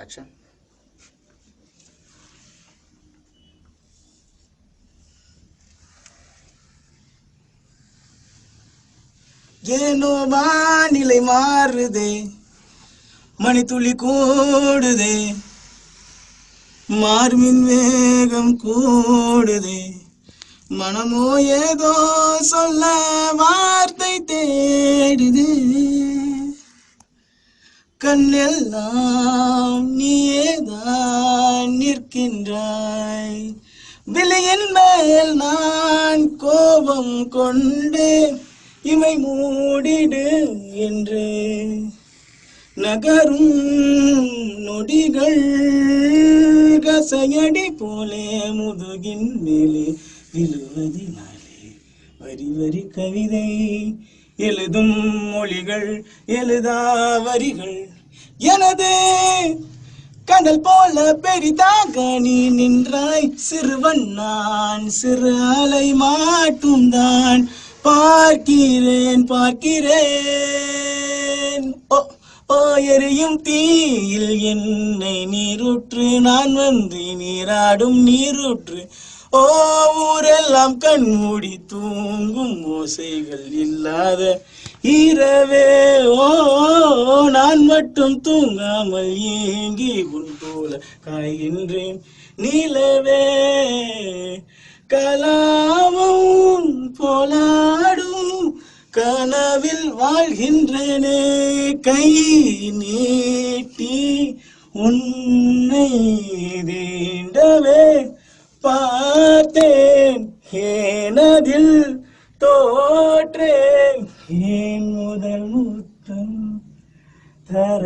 Action. ஏனோ வானிலை மாறுதே, மணித்துளி கூடுதே, மார்பின் வேகம் கூடுதே, மனமோ ஏதோ சொல்ல வார்த்தை தேடுதே, கண்ணெல்லாம் நீயேதான் நிற்கின்றாய், விழியின் மேல் நான் கோபம் கொண்டு இமை மூடிடு என்று நகரும் நொடிகள் கசையடி போலே முதுகின் மேலே விழுவதினாலே வரி வரி கவிதை எழுதும் மொழிகள் எழுதா வரிகள் எனது கடல் போல பெரிதாக நீ நின்றாய், சிறுவன் நான் சிறு அலை மாட்டும் தான் பார்க்கிறேன் பார்க்கிறேன். ஓ ஓ எரியும் தீயில் என்னை நீரூற்று, நான் வந்து நீராடும் நீரூற்று. ஓ ஊரெல்லாம் கண்மூடி தூங்கும் ஓசைகள் இல்லாத இரவே, ஓ நான் மட்டும் தூங்காமல் ஏங்கி உன் போல காய்கின்றேன் நிலவே. கலாவும் போலாடும் கனவில் வாழ்கின்றனே, கை நீட்டி உன்னை தீண்டவே பார்த்தேன், ஏனதில் தோற்றேன், ஏன் முதல் முத்தம் தர